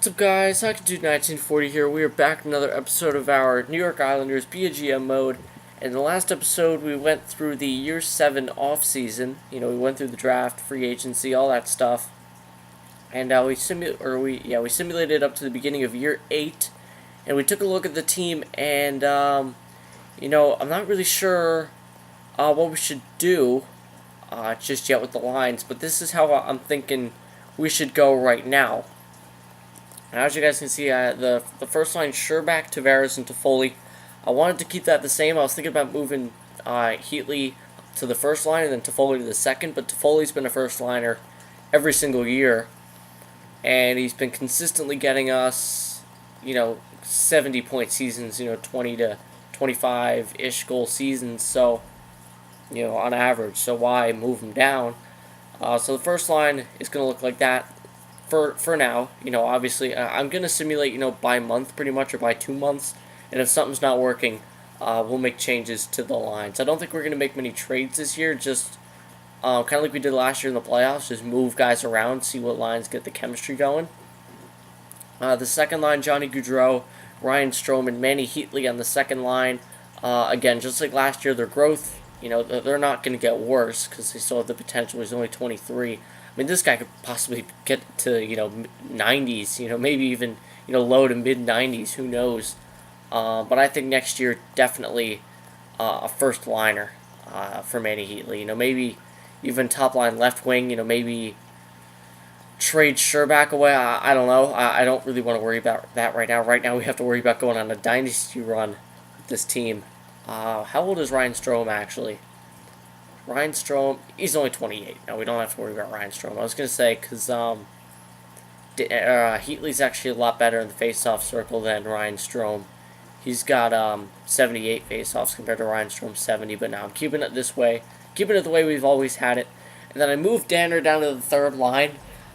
What's up, guys? I can do 1940 here. We are back with another episode of our New York Islanders Be a GM mode. In the last episode, we went through the Year 7 off season. We went through the draft, free agency, all that stuff, and we simulated up to the beginning of Year 8, and we took a look at the team. And I'm not really sure what we should do just yet with the lines, but this is how I'm thinking we should go right now. And as you guys can see, the first line, Sherbak, Tavares, and Toffoli. I wanted to keep that the same. I was thinking about moving Heatley to the first line and then Toffoli to the second, but Toffoli's been a first liner every single year, and he's been consistently getting us, 70-point seasons, 20 to 25-ish goal seasons, so, on average. So why move him down? So the first line is going to look like that. For now, obviously, I'm going to simulate, by month pretty much, or by 2 months, and if something's not working, we'll make changes to the lines. I don't think we're going to make many trades this year, just kind of like we did last year in the playoffs, just move guys around, see what lines get the chemistry going. The second line, Johnny Gaudreau, Ryan Strome, and Manny Heatley on the second line. Again, just like last year, their growth, they're not going to get worse because they still have the potential. He's only 23. I mean, this guy could possibly get to, 90s, maybe even, low to mid-90s, who knows. But I think next year, definitely a first liner for Manny Heatley. Maybe even top line left wing, maybe trade Sherbak away. I don't know. I don't really want to worry about that right now. Right now, we have to worry about going on a dynasty run with this team. How old is Ryan Strome, actually? Ryan Strome, he's only 28. No, we don't have to worry about Ryan Strome. I was going to say, because Heatley's actually a lot better in the face-off circle than Ryan Strome. He's got 78 face-offs compared to Ryan Strome's 70, but now I'm keeping it this way. Keeping it the way we've always had it. And then I moved Danner down to the third line.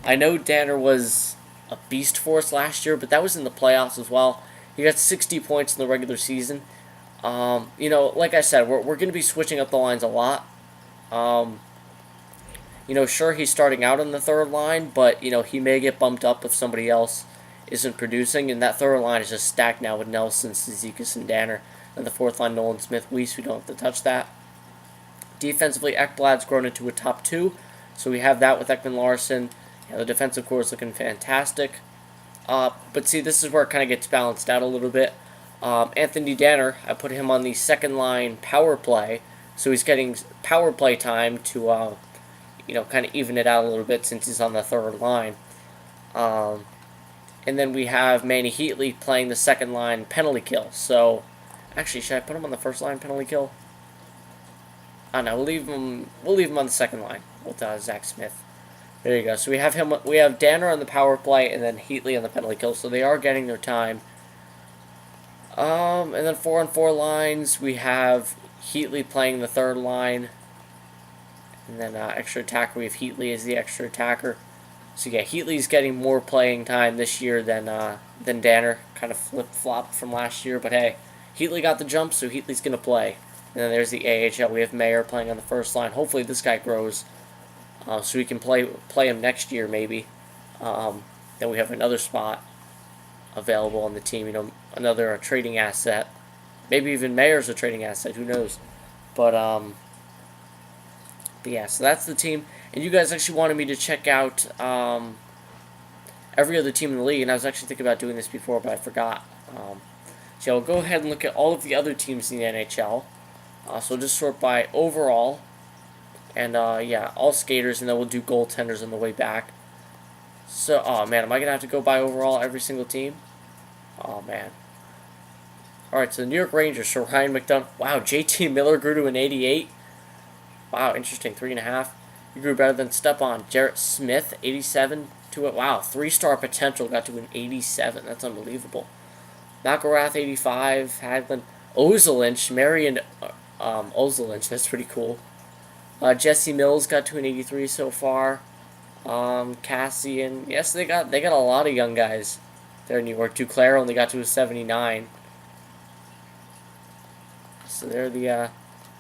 I know Danner was a beast for us last year, but that was in the playoffs as well. He got 60 points in the regular season. Like I said, we're going to be switching up the lines a lot. Sure, he's starting out on the third line, but, he may get bumped up if somebody else isn't producing, and that third line is just stacked now with Nelson, Zizekas, and Danner. And the fourth line, Nolan Smith, Weiss, we don't have to touch that. Defensively, Ekblad's grown into a top two, so we have that with Ekman Larson. The defensive core is looking fantastic. But see, this is where it kind of gets balanced out a little bit. Anthony Danner, I put him on the second line power play, so he's getting power play time to, kind of even it out a little bit since he's on the third line. And then we have Manny Heatley playing the second line penalty kill. So, actually, should I put him on the first line penalty kill? Oh no, we'll leave him on the second line with Zach Smith. There you go. So we have Danner on the power play and then Heatley on the penalty kill. So they are getting their time. And then 4-on-4 lines, we have Heatley playing the third line. And then extra attacker, we have Heatley as the extra attacker. So yeah, Heatley's getting more playing time this year than Danner. Kind of flip-flopped from last year. But hey, Heatley got the jump, so Heatley's going to play. And then there's the AHL. We have Mayer playing on the first line. Hopefully this guy grows so we can play him next year maybe. Then we have another spot available on the team. Another trading asset. Maybe even Mayer's a trading asset. Who knows? But yeah, so that's the team. And you guys actually wanted me to check out every other team in the league. And I was actually thinking about doing this before, but I forgot. So I'll go ahead and look at all of the other teams in the NHL. So just sort by overall. And, yeah, all skaters. And then we'll do goaltenders on the way back. So, oh, man, am I going to have to go by overall every single team? Oh, man. Alright, so the New York Rangers, so Ryan McDonough. Wow, JT Miller grew to an 88. Wow, interesting, 3.5. He grew better than Stepan. Jarrett Smith, 87 to it. Wow, 3-star potential, got to an 87. That's unbelievable. McElrath, 85. Hagelin. Ozelinch, Marion Ozelinch, that's pretty cool. Jesse Mills got to an 83 so far. Cassian. Yes, they got a lot of young guys there in New York. Duclair only got to a 79. So they're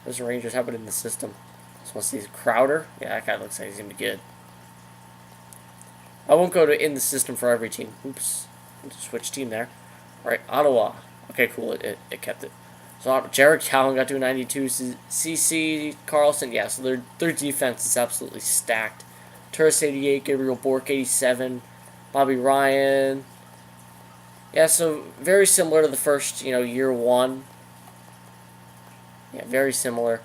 those are Rangers. How about in the system? So let's see, Crowder. Yeah, that guy looks like he's gonna be good. I won't go to in the system for every team. Oops. Switch team there. All right, Ottawa. Okay, cool. It kept it. So Jared Cowan got to a 92. CC Carlson, yeah. So their defense is absolutely stacked. Turris 88, Gabriel Bork 87, Bobby Ryan. Yeah, so very similar to the first, year one. Yeah, very similar.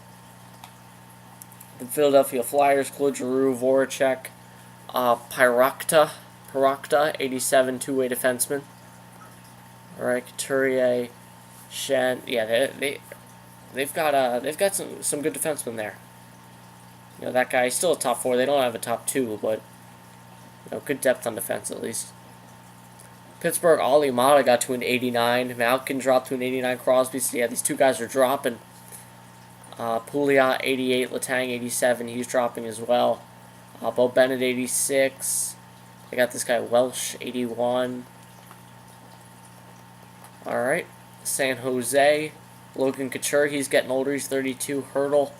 The Philadelphia Flyers, Claude Giroux, Voracek, Pirakta, 87, two-way defenseman. All right, Couturier, Shen. Yeah, they've got some good defensemen there. That guy is still a top four. They don't have a top two, but good depth on defense at least. Pittsburgh, Ali Mata got to an 89. Malkin dropped to an 89. Crosby. So yeah, these two guys are dropping. Pouliot 88, Letang 87. He's dropping as well. Bo Bennett 86. I got this guy Welsh 81. All right, San Jose, Logan Couture. He's getting older. He's 32. Hurdle,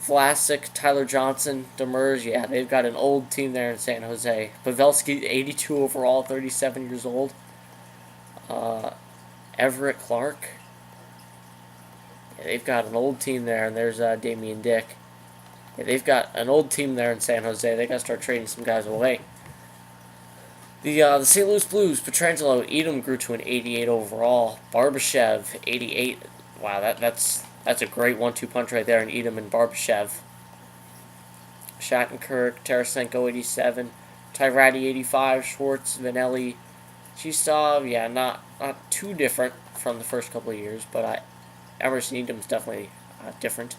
Vlasic, Tyler Johnson, Demers. Yeah, they've got an old team there in San Jose. Pavelski 82 overall, 37 years old. Everett Clark. Yeah, they've got an old team there, and there's Damian Dick. Yeah, they've got an old team there in San Jose. They got to start trading some guys away. The St. Louis Blues, Pietrangelo, Edom grew to an 88 overall. Barbashev, 88. Wow, that's a great 1-2 punch right there in Edom and Barbashev. Shattenkirk, Tarasenko, 87. Tyrati, 85. Schwartz, Vanelli, Chistov. Yeah, not too different from the first couple of years, but Emerson Edom's definitely different.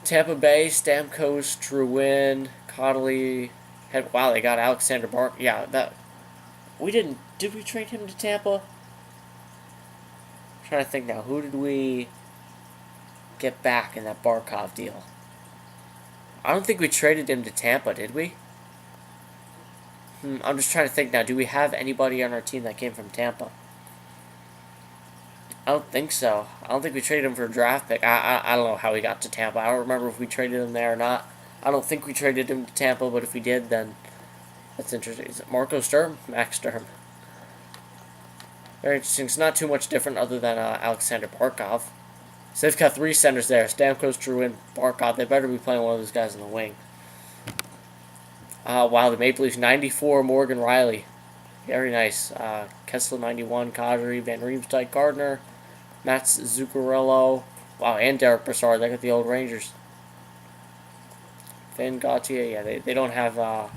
Tampa Bay, Stamkos, Drouin, Connolly. Wow, they got Alexander Bark. Yeah, did we trade him to Tampa? I'm trying to think now. Who did we get back in that Barkov deal? I don't think we traded him to Tampa, did we? I'm just trying to think now. Do we have anybody on our team that came from Tampa? I don't think so. I don't think we traded him for a draft pick. I don't know how he got to Tampa. I don't remember if we traded him there or not. I don't think we traded him to Tampa, but if we did, then that's interesting. Is it Marco Sturm? Max Sturm. Very interesting. It's not too much different other than Alexander Barkov. So they've got three centers there. Stamkos, Drouin, Barkov. They better be playing one of those guys in the wing. Wow, the Maple Leafs, 94, Morgan Riley. Very nice. Kessler, 91, Kadri, Van Riemsdyk, Gardner, Mats Zuccarello. Wow, and Derek Brassard. They got the old Rangers. Van Gautier, yeah, they don't have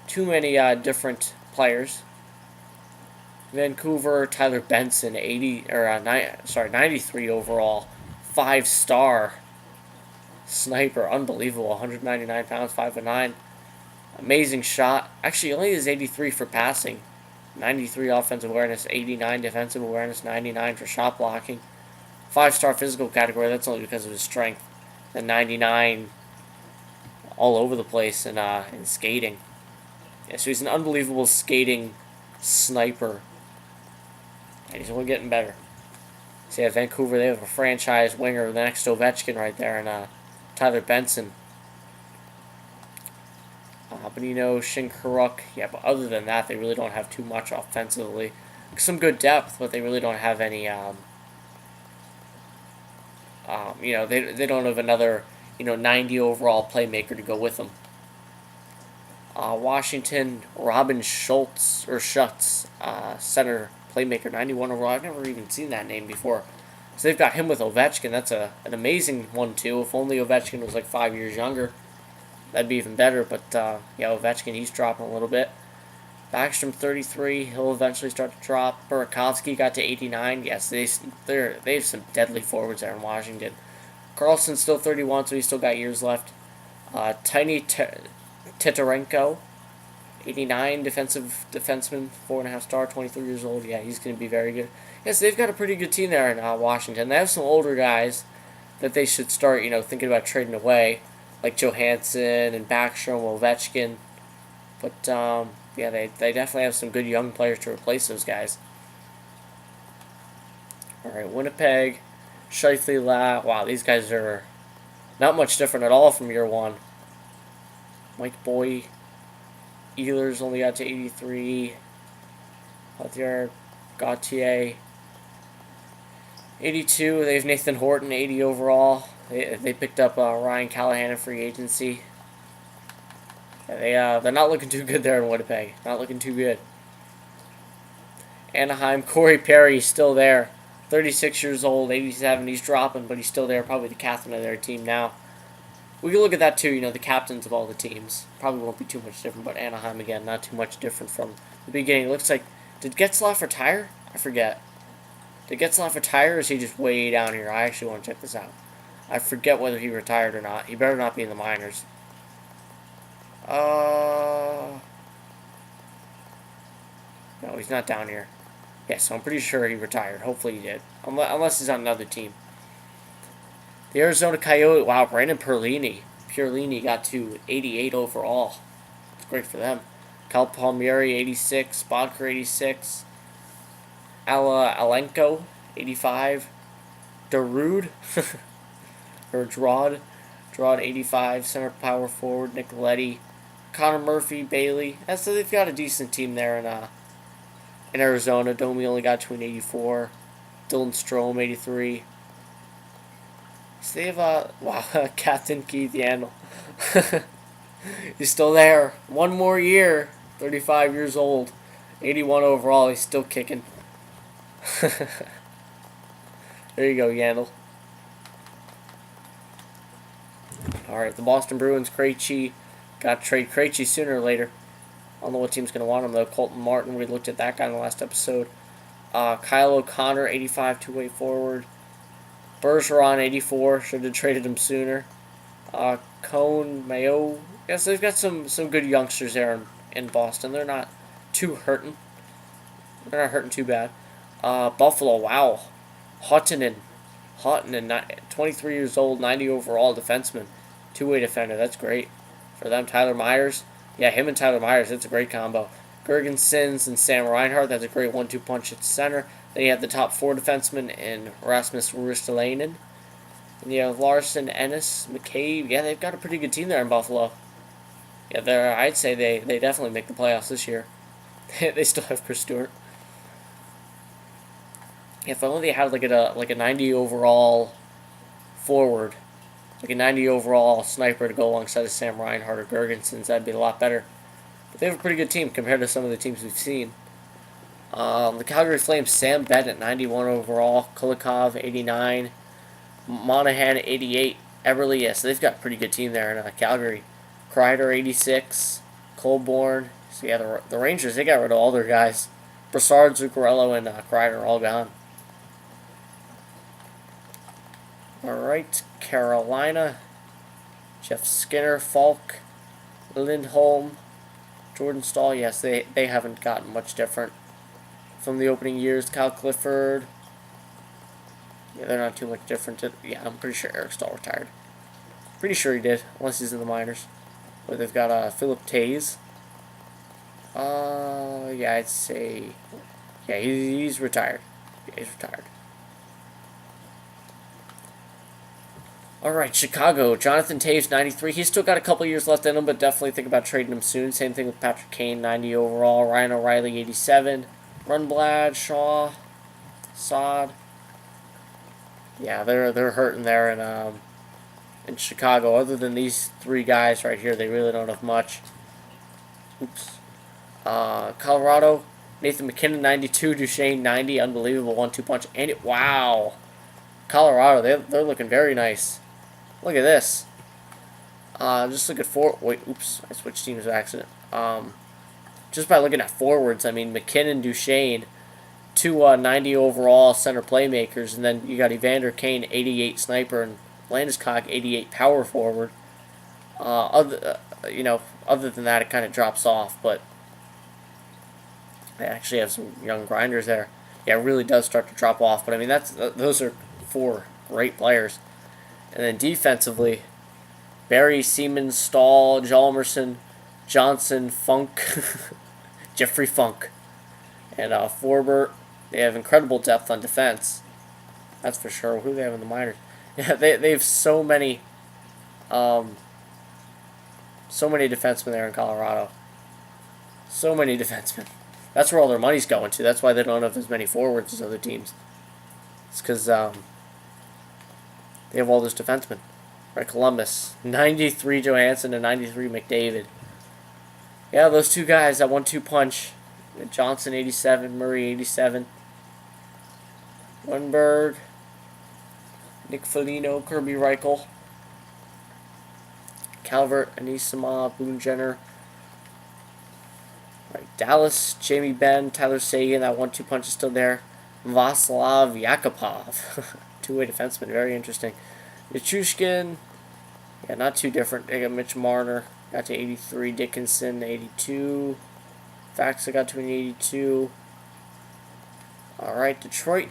too many different players. Vancouver, Tyler Benson, 93 overall, 5-star sniper, unbelievable, 199 pounds, 5'9", amazing shot. Actually, only is 83 for passing, 93 offensive awareness, 89 defensive awareness, 99 for shot blocking, 5-star physical category. That's only because of his strength. And 99 all over the place in skating. Yeah, so he's an unbelievable skating sniper. And he's only getting better. So yeah, Vancouver, they have a franchise winger, the next Ovechkin right there, and Tyler Benson. Benino, Shinkaruk. Yeah, but other than that, they really don't have too much offensively. Some good depth, but they really don't have any, they don't have another 90 overall playmaker to go with them. Washington, Robin Schultz, center playmaker, 91 overall. I've never even seen that name before. So they've got him with Ovechkin. That's an amazing one, too. If only Ovechkin was like 5 years younger, that'd be even better. But, Ovechkin, he's dropping a little bit. Backstrom, 33. He'll eventually start to drop. Burakovsky got to 89. Yes, they have some deadly forwards there in Washington. Carlson's still 31, so he's still got years left. Tiny Titarenko, 89, defenseman, 4.5-star, 23 years old. Yeah, he's going to be very good. Yes, they've got a pretty good team there in Washington. They have some older guys that they should start, thinking about trading away, like Johansson and Backstrom, Ovechkin. But, they definitely have some good young players to replace those guys. All right, Winnipeg, Scheifele, wow, these guys are not much different at all from year one. Mike Boy, Ehlers only got to 83. Peltier, Gauthier, 82. They have Nathan Horton, 80 overall. They picked up Ryan Callahan in free agency. They're not looking too good there in Winnipeg. Not looking too good. Anaheim, Corey Perry still there. 36 years old, 87. He's dropping, but he's still there. Probably the captain of their team now. We can look at that too. You know, the captains of all the teams probably won't be too much different. But Anaheim again, not too much different from the beginning. It looks like, did Getzlaf retire? I forget. Did Getzlaf retire, or is he just way down here? I actually want to check this out. I forget whether he retired or not. He better not be in the minors. No, he's not down here. Yes, I'm pretty sure he retired. Hopefully he did. Unless he's on another team. The Arizona Coyote. Wow, Brandon Perlini got to 88 overall. It's great for them. Cal Palmieri, 86. Bodker, 86. Alenko, 85. Darude, or Drod, 85. Center power forward, Nicoletti. Connor Murphy, Bailey. So they've got a decent team there in Arizona. Domi only got to an 84. Dylan Strome, 83. So they have, wow, Captain Keith Yandel. He's still there. One more year. 35 years old. 81 overall. He's still kicking. There you go, Yandel. Alright, the Boston Bruins, Krejci. Got to trade Krejci sooner or later. I don't know what team's going to want him, though. Colton Martin, we looked at that guy in the last episode. Kyle O'Connor, 85, two-way forward. Bergeron, 84. Should have traded him sooner. Cone, Mayo. Yes, they've got some good youngsters there in Boston. They're not too hurting. They're not hurting too bad. Buffalo, wow. Huttunen, 23 years old, 90 overall defenseman. Two-way defender, that's great. For them, Tyler Myers. Yeah, him and Tyler Myers, that's a great combo. Gergensons and Sam Reinhart, that's a great 1-2 punch at center. Then you have the top four defensemen in Rasmus Ristolainen. And you have Larson, Ennis, McCabe. Yeah, they've got a pretty good team there in Buffalo. Yeah, I'd say they definitely make the playoffs this year. They still have Chris Stewart. If only they had like a 90 overall forward, like a 90 overall sniper to go alongside of Sam Reinhart or Gergensons, that'd be a lot better. But they have a pretty good team compared to some of the teams we've seen. The Calgary Flames, Sam Bennett, 91 overall, Kulikov, 89, Monahan, 88, Eberle, yes, they've got a pretty good team there in Calgary. Kreider, 86, Colborne. So yeah, the Rangers, they got rid of all their guys. Brassard, Zuccarello, and Kreider are all gone. Alright, Carolina, Jeff Skinner, Falk, Lindholm, Jordan Stahl. Yes, they haven't gotten much different from the opening years. Kyle Clifford. Yeah, they're not too much different. Yeah, I'm pretty sure Eric Stahl retired. Pretty sure he did, unless he's in the minors. But they've got Philip Tays. Yeah, I'd say, yeah, he's retired. Yeah, he's retired. Alright, Chicago. Jonathan Taves, 93. He's still got a couple years left in him, but definitely think about trading him soon. Same thing with Patrick Kane, 90 overall. Ryan O'Reilly, 87. Rundblad, Shaw, Saad. Yeah, they're hurting there in Chicago. Other than these three guys right here, they really don't have much. Oops. Colorado, Nathan McKinnon, 92. Duchesne, 90. Unbelievable 1-2 punch. And wow. Colorado, they're looking very nice. Look at this. Just look at wait, oops, I switched teams by accident. Just by looking at forwards, I mean, McKinnon, Duchesne, two 90 overall center playmakers, and then you got Evander Kane, 88 sniper, and Landeskog, 88 power forward. Other than that, it kind of drops off, but they actually have some young grinders there. Yeah, it really does start to drop off, but I mean, those are four great players. And then defensively, Barry, Siemens, Stahl, Hjalmarsson, Johnson, Funk, Jeffrey Funk, and Forbert. They have incredible depth on defense. That's for sure. Who do they have in the minors? Yeah, they have so many defensemen there in Colorado. So many defensemen. That's where all their money's going to. That's why they don't have as many forwards as other teams. It's because they have all those defensemen. Right, Columbus, 93 Johansson and 93 McDavid. Yeah, those two guys, that 1-2 punch. Johnson 87, Murray 87. Lundberg, Nick Foligno, Kirby Reichel, Calvert, Anisima, Boone Jenner. Right, Dallas, Jamie Benn, Tyler Seguin, that 1-2 punch is still there. Vaslav Yakupov, two-way defenseman, very interesting. Nichushkin, yeah, not too different. They got Mitch Marner, got to 83. Dickinson, 82. Faxa got to an 82. All right, Detroit.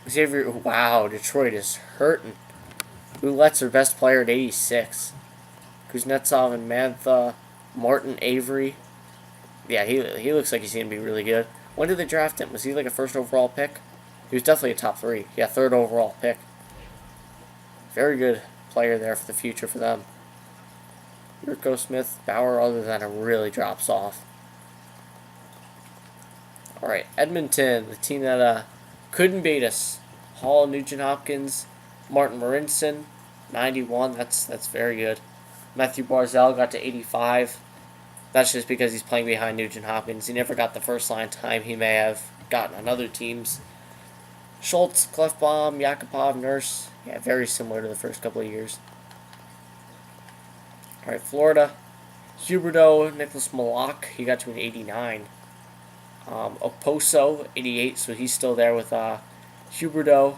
Xavier, wow, Detroit is hurting. Ouellette's their best player at 86. Kuznetsov and Mantha, Martin Avery. Yeah, he looks like he's going to be really good. When did they draft him? Was he like a first overall pick? He was definitely a top 3. Yeah, third overall pick. Very good player there for the future for them. Yurko Smith, Bauer, other than it really drops off. Alright, Edmonton, the team that couldn't beat us. Hall, Nugent Hopkins, Martin Marincin, 91. That's very good. Matthew Barzal got to 85. That's just because he's playing behind Nugent Hopkins. He never got the first line time he may have gotten on other teams. Schultz, Clefbaum, Yakupov, Nurse. Yeah, very similar to the first couple of years. Alright, Florida. Huberdeau, Nicholas Malak, he got to an 89. Oposo, 88, so he's still there with Huberdeau.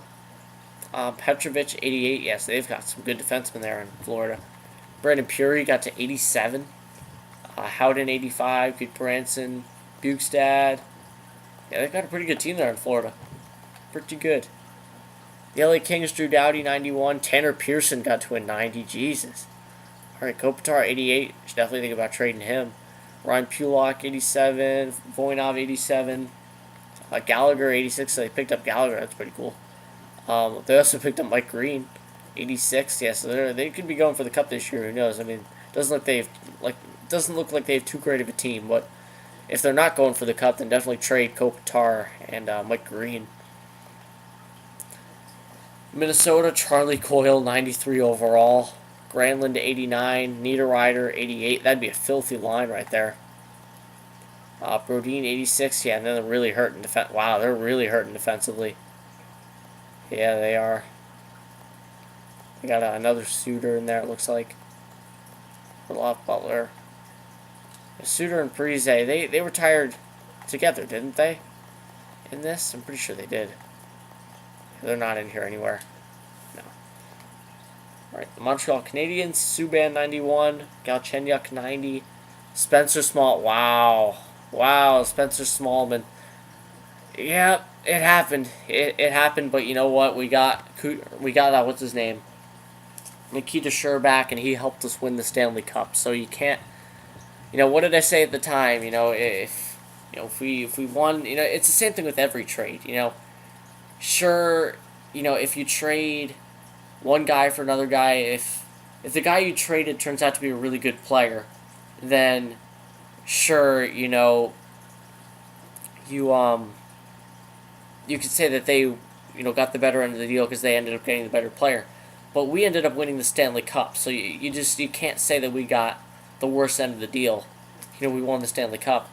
Petrovic, 88. Yes, they've got some good defensemen there in Florida. Brandon Puri got to 87. Howden, 85. Goodbranson, Bukestad. Yeah, they've got a pretty good team there in Florida. Pretty good. The LA Kings, Drew Doughty, 91. Tanner Pearson got to a 90. Jesus. Alright, Kopitar, 88. Should definitely think about trading him. Ryan Pulock, 87. Voinov, 87. Gallagher, 86. So they picked up Gallagher. That's pretty cool. They also picked up Mike Green, 86. Yeah, so they could be going for the cup this year. Who knows? I mean, doesn't look like they have too great of a team. But if they're not going for the cup, then definitely trade Kopitar and Mike Green. Minnesota, Charlie Coyle, 93 overall. Granlund, 89. Niederreiter, 88. That'd be a filthy line right there. Brodin, 86. Yeah, and then they're really hurting defense. Wow, they're really hurting defensively. Yeah, they are. They got another Suter in there, it looks like. Orlov, Butler. Suter and Parise, they retired together, didn't they? In this? I'm pretty sure they did. They're not in here anywhere. No. Alright, the Montreal Canadiens, Subban, 91. Galchenyuk, 90. Spencer Small, wow. Wow, Spencer Smallman. Yeah, it happened. It happened, but you know what? We got what's his name? Nikita Sherbak, and he helped us win the Stanley Cup. So you can't, what did I say at the time? If we won, it's the same thing with every trade. Sure, if you trade one guy for another guy, if the guy you traded turns out to be a really good player, then sure, you could say that they, got the better end of the deal because they ended up getting the better player. But we ended up winning the Stanley Cup, so you can't say that we got the worst end of the deal. We won the Stanley Cup.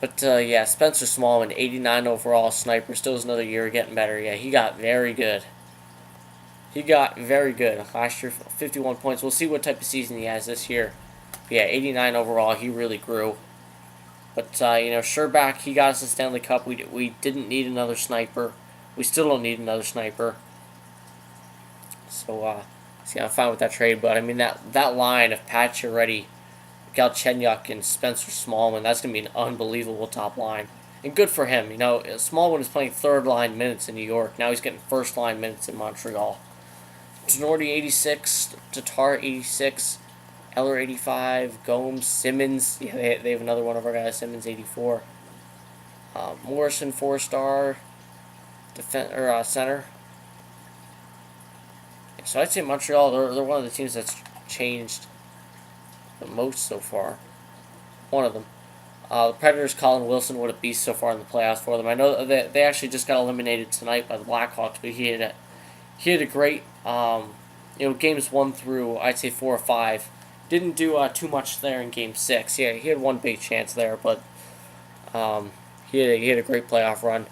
But, yeah, Spencer Smallman, 89 overall, sniper, still has another year getting better. Yeah, he got very good. Last year, 51 points. We'll see what type of season he has this year. But yeah, 89 overall, he really grew. But, Sherbak, he got us the Stanley Cup. We didn't need another sniper. We still don't need another sniper. So, I'm fine with that trade. But, I mean, that line of Pacioretty, Galchenyuk, and Spencer Smallman, that's going to be an unbelievable top line. And good for him. Smallman is playing third-line minutes in New York. Now he's getting first-line minutes in Montreal. Tenorti, 86. Tatar, 86. Eller, 85. Gomes, Simmons. Yeah, they have another one of our guys. Simmons, 84. Morrison, 4-star. Center. So I'd say Montreal, they're one of the teams that's changed the most so far. One of them. The Predators' Colin Wilson, what a beast so far in the playoffs for them. I know that they actually just got eliminated tonight by the Blackhawks, but he had a great, games 1 through, I'd say 4 or 5. Didn't do too much there in Game 6. Yeah, he had one big chance there, but he had a great playoff run.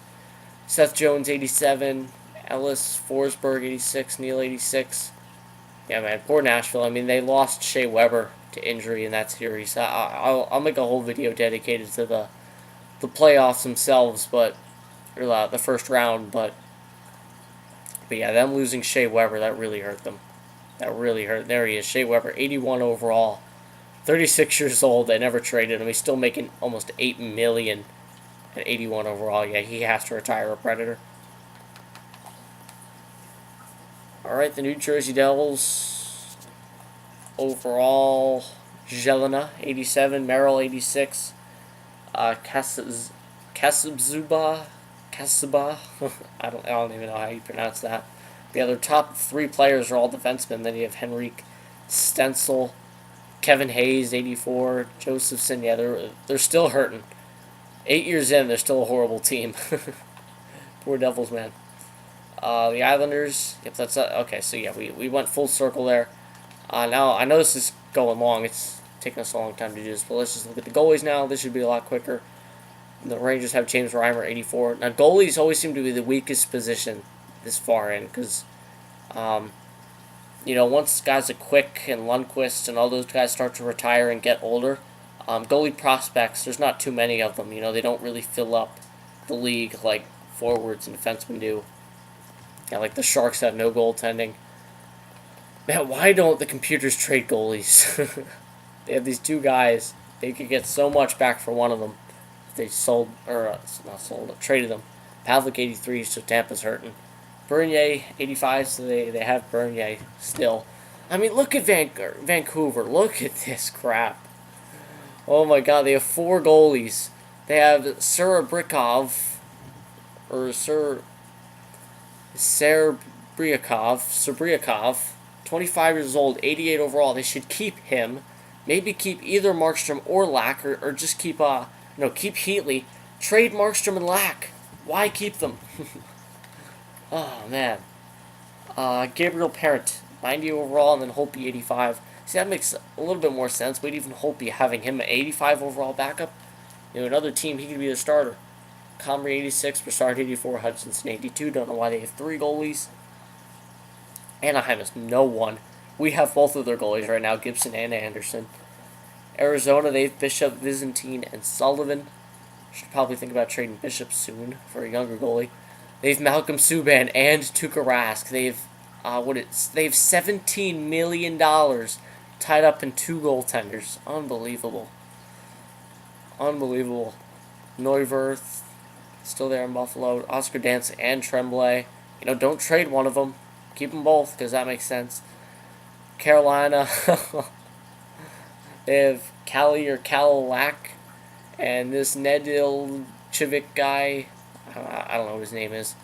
Seth Jones, 87. Ellis Forsberg, 86. Neal, 86. Yeah, man, poor Nashville. I mean, they lost Shea Weber to injury in that series. I'll make a whole video dedicated to the playoffs themselves, or the first round. But yeah, them losing Shea Weber, that really hurt them. That really hurt. There he is, Shea Weber, 81 overall, 36 years old. They never traded him. He's still making almost $8 million at 81 overall. Yeah, he has to retire a Predator. All right, the New Jersey Devils overall, Jelena, 87, Merrill, 86, Kasaba, I don't even know how you pronounce that. The other top 3 players are all defensemen. Then you have Henrik Stenzel, Kevin Hayes, 84, Josephson. Yeah, they're still hurting. 8 years in, they're still a horrible team. Poor Devils, man. The Islanders, yep, that's okay. So yeah, we went full circle there. Now I know this is going long. It's taking us a long time to do this, but let's just look at the goalies now. This should be a lot quicker. The Rangers have James Reimer, 84. Now goalies always seem to be the weakest position this far in because, once guys like Quick and Lundqvist and all those guys start to retire and get older, goalie prospects, there's not too many of them. They don't really fill up the league like forwards and defensemen do. Yeah, like the Sharks have no goaltending. Man, why don't the computers trade goalies? They have these 2 guys. They could get so much back for one of them if they traded them. Pavlik, 83, so Tampa's hurting. Bernier, 85, so they have Bernier still. I mean, look at Vancouver. Look at this crap. Oh my god, they have 4 goalies. They have Serebryakov, 25 years old, 88 overall. They should keep him. Maybe keep either Markstrom or Lack, or just keep keep Heatley. Trade Markstrom and Lack. Why keep them? Oh man. Gabriel Parent, 90 overall, and then Holtby, 85. See, that makes a little bit more sense. But even Holtby, having him at 85 overall backup, another team, he could be the starter. Comrie, 86, Broussard, 84, Hutchinson, 82. Don't know why they have 3 goalies. Anaheim has no one. We have both of their goalies right now, Gibson and Anderson. Arizona, they have Bishop, Byzantine, and Sullivan. Should probably think about trading Bishop soon for a younger goalie. They have Malcolm Subban and Tuukka Rask. They have $17 million tied up in 2 goaltenders. Unbelievable. Neuwirth, still there in Buffalo. Oscar Dance and Tremblay. Don't trade one of them. Keep them both, because that makes sense. Carolina, they have Kalilak, and this Nedeljkovic guy, I don't know what his name is.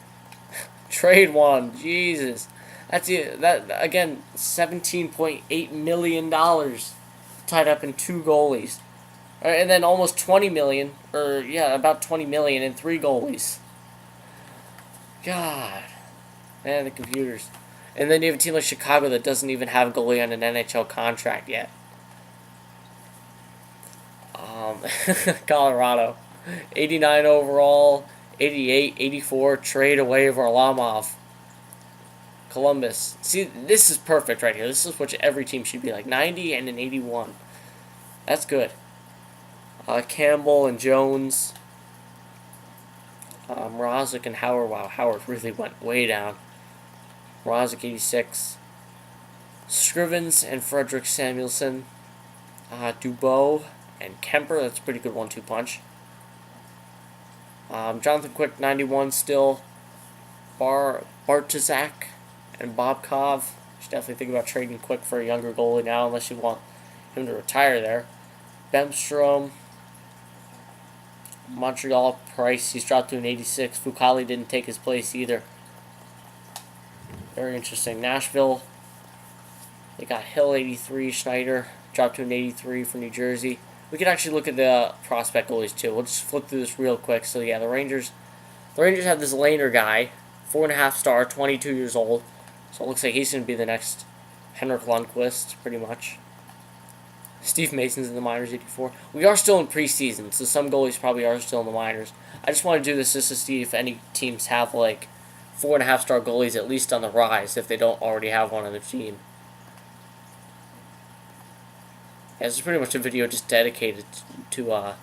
Trade one, Jesus. That's it. That again, $17.8 million tied up in 2 goalies. And then almost $20 million, about $20 million in 3 goalies. God. Man, the computers. And then you have a team like Chicago that doesn't even have a goalie on an NHL contract yet. Colorado, 89 overall, 88, 84, trade away Varlamov. Columbus. See, this is perfect right here. This is what every team should be like. 90 and an 81. That's good. Campbell and Jones. Mrazek and Howard. Wow, Howard really went way down. Mrazek, 86. Scrivens and Frederick Samuelson. Dubois and Kemper. That's a pretty good 1-2 punch. Jonathan Quick, 91 still. Bartuzak and Bobkov. Should definitely think about trading Quick for a younger goalie now, unless you want him to retire there. Bemstrom. Montreal, Price. He's dropped to an 86. Fucali didn't take his place either. Very interesting. Nashville. They got Hill, 83. Schneider dropped to an 83 for New Jersey. we could actually look at the prospect goalies too. We'll just flip through this real quick. So yeah, the Rangers have this Laner guy, 4.5-star, 22 years old. So it looks like he's going to be the next Henrik Lundqvist, pretty much. Steve Mason's in the minors, 84. We are still in preseason, so some goalies probably are still in the minors. I just want to do this just to see if any teams have, like, 4.5-star goalies at least on the rise, if they don't already have one on their team. Yeah, this is pretty much a video just dedicated to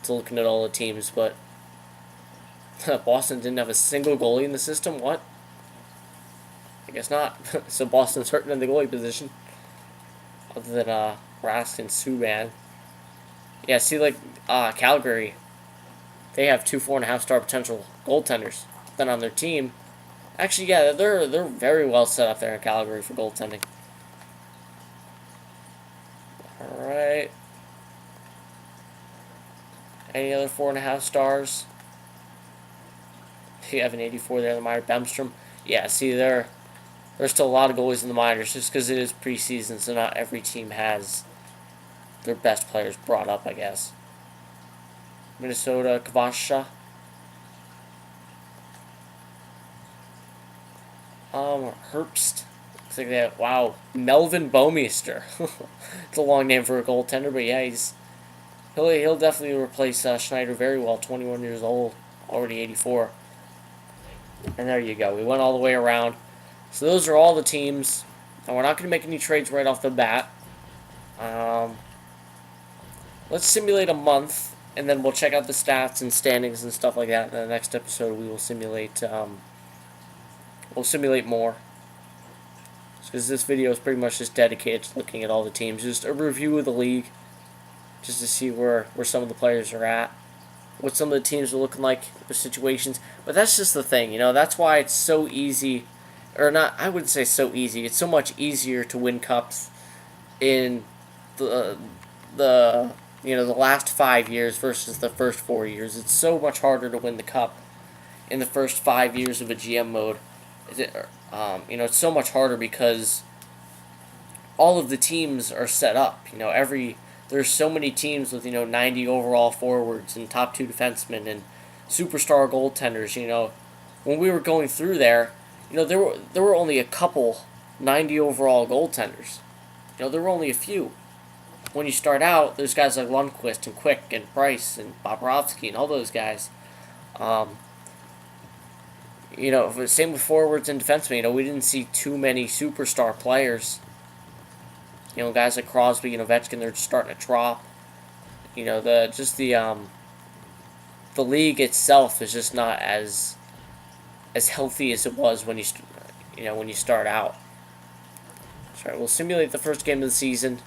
looking at all the teams, but Boston didn't have a single goalie in the system? What? I guess not. So Boston's hurting in the goalie position. Other than Rask and Subban. Yeah, see, like, Calgary, they have 2 4.5-star potential goaltenders. Then on their team, actually, yeah, they're very well set up there in Calgary for goaltending. Alright. Any other 4.5 stars? You have an 84 there in the minor. Bemstrom. Yeah, see, there's still a lot of goalies in the minors just because it is preseason, so not every team has their best players brought up, I guess. Minnesota, Kvasha. Herbst. Looks like that. Wow, Melvin Bouwmeester. It's a long name for a goaltender, but yeah, he'll definitely replace Schneider very well. 21 years old, already 84. And there you go. We went all the way around. So those are all the teams, and we're not going to make any trades right off the bat. Let's simulate a month, and then we'll check out the stats and standings and stuff like that. In the next episode, we will simulate. We'll simulate more, because this video is pretty much just dedicated to looking at all the teams, just a review of the league, just to see where some of the players are at, what some of the teams are looking like, the situations. But that's just the thing, that's why it's so easy, or not, I wouldn't say so easy, it's so much easier to win cups in the last 5 years versus the first 4 years. It's so much harder to win the cup in the first 5 years of a GM mode. It's so much harder because all of the teams are set up. There's so many teams with 90 overall forwards and top 2 defensemen and superstar goaltenders. When we were going through there, there were only a couple 90 overall goaltenders. There were only a few. When you start out, there's guys like Lundqvist and Quick and Price and Bobrovsky and all those guys. Same with forwards and defensemen. We didn't see too many superstar players. Guys like Crosby and Ovechkin, they're just starting to drop. The league itself is just not as healthy as it was when you start out. That's right. We'll simulate the first game of the season.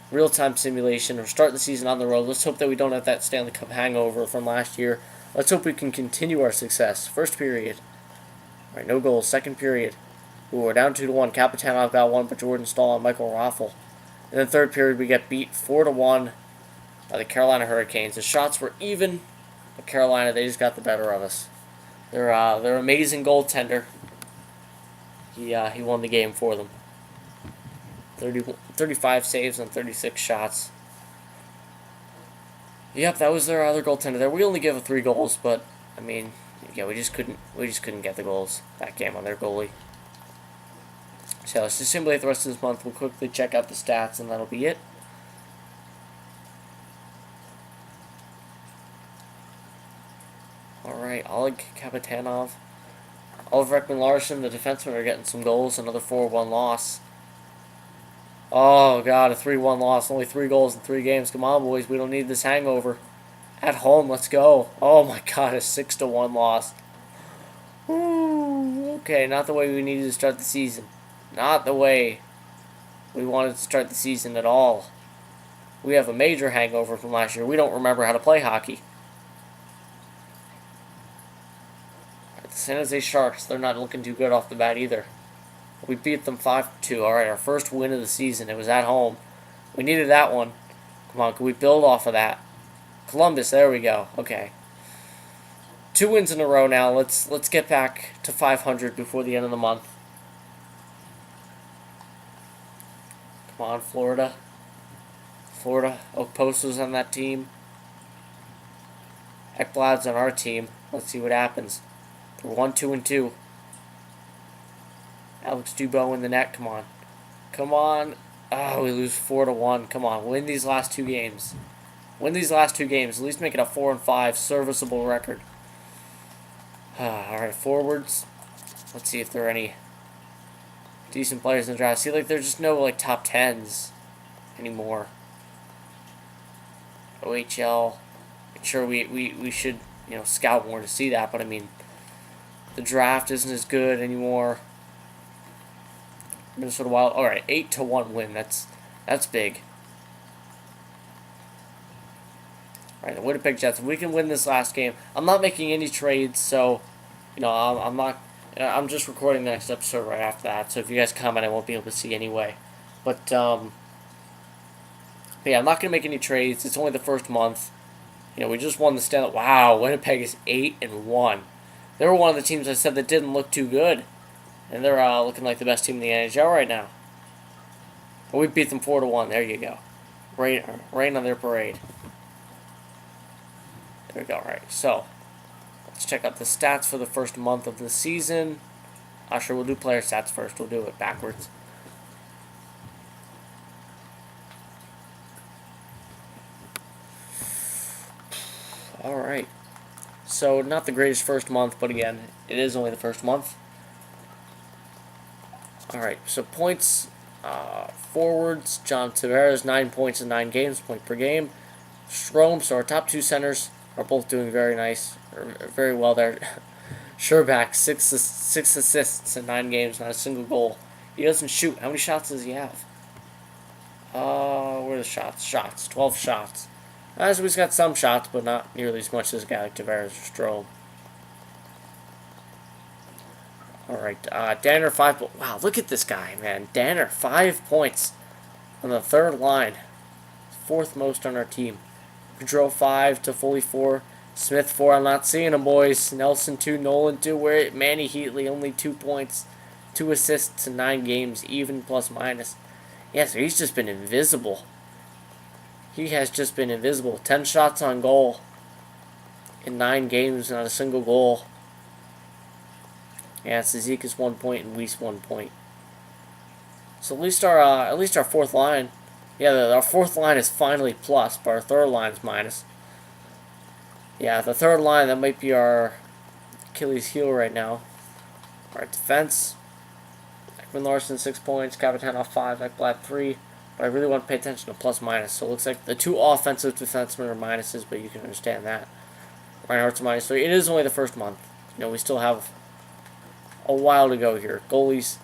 Real-time simulation. We're starting the season on the road. Let's hope that we don't have that Stanley Cup hangover from last year. Let's hope we can continue our success. First period. All right, no goals. Second period. Ooh, we're down 2-1. Kapitanov got one, but Jordan Staal and Michael Raffl. In the third period, we get beat 4-1 by the Carolina Hurricanes. The shots were even, but Carolina, they just got the better of us. Their amazing goaltender. He won the game for them. 35 saves on 36 shots. Yep, that was their other goaltender there. We only gave up 3 goals, but we just couldn't get the goals that game on their goalie. So let's just simulate the rest of this month. We'll quickly check out the stats, and that'll be it. Alright, Oleg Kapitanov. Oliver Ekman-Larsson, the defensemen, are getting some goals. Another 4-1 loss. Oh, God, a 3-1 loss. Only 3 goals in 3 games. Come on, boys. We don't need this hangover. At home, let's go. Oh, my God, a 6-1 loss. Ooh, okay, not the way we needed to start the season. Not the way we wanted to start the season at all. We have a major hangover from last year. We don't remember how to play hockey. The San Jose Sharks, they're not looking too good off the bat either. We beat them 5-2. Alright, our first win of the season. It was at home. We needed that one. Come on, can we build off of that? Columbus, there we go. Okay. 2 wins in a row now. Let's get back to 500 before the end of the month. Come on, Florida. Florida. Okposo's on that team. Ekblad's on our team. Let's see what happens. We're 1-2-2. Alex Dubo in the net. Come on. Come on. Oh, we lose 4-1. Come on. Win these last two games. Win these last two games. At least make it a 4-5 serviceable record. Alright, forwards. Let's see if there are any decent players in the draft. See, like, there's just no, like, top 10s anymore. OHL. Sure, we should, scout more to see that, but I mean, the draft isn't as good anymore. Minnesota Wild. All right, 8-1 win. That's big. All right, the Winnipeg Jets. If we can win this last game, I'm not making any trades, so I'm not. I'm just recording the next episode right after that. So if you guys comment, I won't be able to see anyway. But yeah, I'm not gonna make any trades. It's only the first month. We just won the Stanley. Wow, Winnipeg is 8-1. They were one of the teams I said that didn't look too good, and they're looking like the best team in the NHL right now. But we beat them 4-1. There you go. Rain on their parade. There we go. Right. So let's check out the stats for the first month of the season. Sure, we'll do player stats first. We'll do it backwards. Alright, so not the greatest first month, but again, it is only the first month. Alright, so points, forwards, John Tavares, 9 points in 9 games, point per game. Strome, so our top two centers are both doing very nice, or very well there. Sherbak, 6 assists in 9 games, not a single goal. He doesn't shoot. How many shots does he have? Where are the shots? 12 shots. So he's got some shots, but not nearly as much as a guy like Tavares or Strome. Alright, Danner, 5 points. Wow, look at this guy, man. Danner, 5 points on the third line. 4th most on our team. Gaudreau, 5, Toffoli, 4. Smith, 4. I'm not seeing him, boys. Nelson, 2. Nolan, 2. Where Manny Heatley, only 2 points. 2 assists in 9 games, even plus minus. Yeah, so he's just been invisible. He has just been invisible. 10 shots on goal in 9 games, not a single goal. Yeah, Zizik is 1 point and Weiss 1 point. So at least our fourth line, yeah, our fourth line is finally plus, but our third line is minus. Yeah, the third line, that might be our Achilles heel right now. Alright, defense. Ekman Larson, 6 points. Kapitanov, 5. Ekblad, 3. But I really want to pay attention to plus minus. So it looks like the 2 offensive defensemen are minuses, but you can understand that. Reinhardt's a minus 3. It is only the first month. We still have a while to go here. Goalies,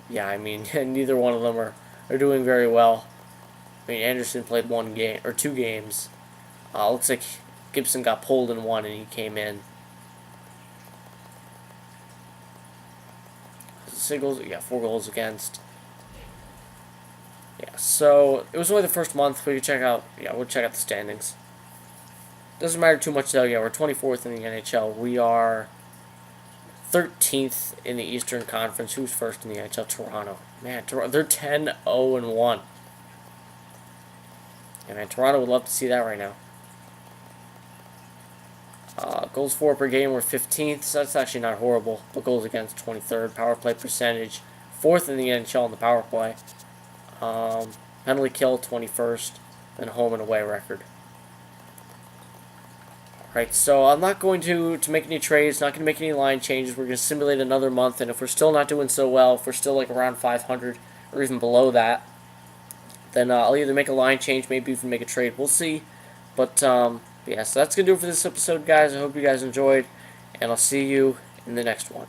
yeah, I mean, neither one of them are doing very well. I mean, Anderson played 1 game, or 2 games. Looks like Gibson got pulled in 1 and he came in. Singles, yeah, 4 goals against. Yeah, so it was only the first month. We could check out, we'll check out the standings. Doesn't matter too much though. Yeah, we're 24th in the NHL. We are 13th in the Eastern Conference. Who's first in the NHL? Toronto. Man, they're 10-0-1. Yeah, man, Toronto would love to see that right now. Goals for per game, we're 15th, so that's actually not horrible. But goals against, 23rd. Power play percentage, 4th in the NHL in the power play. Penalty kill, 21st. And home and away record. Alright, so I'm not going to make any trades, not going to make any line changes. We're going to simulate another month, and if we're still not doing so well, if we're still like around 500 or even below that, then I'll either make a line change, maybe even make a trade. We'll see. But, yeah, so that's going to do it for this episode, guys. I hope you guys enjoyed, and I'll see you in the next one.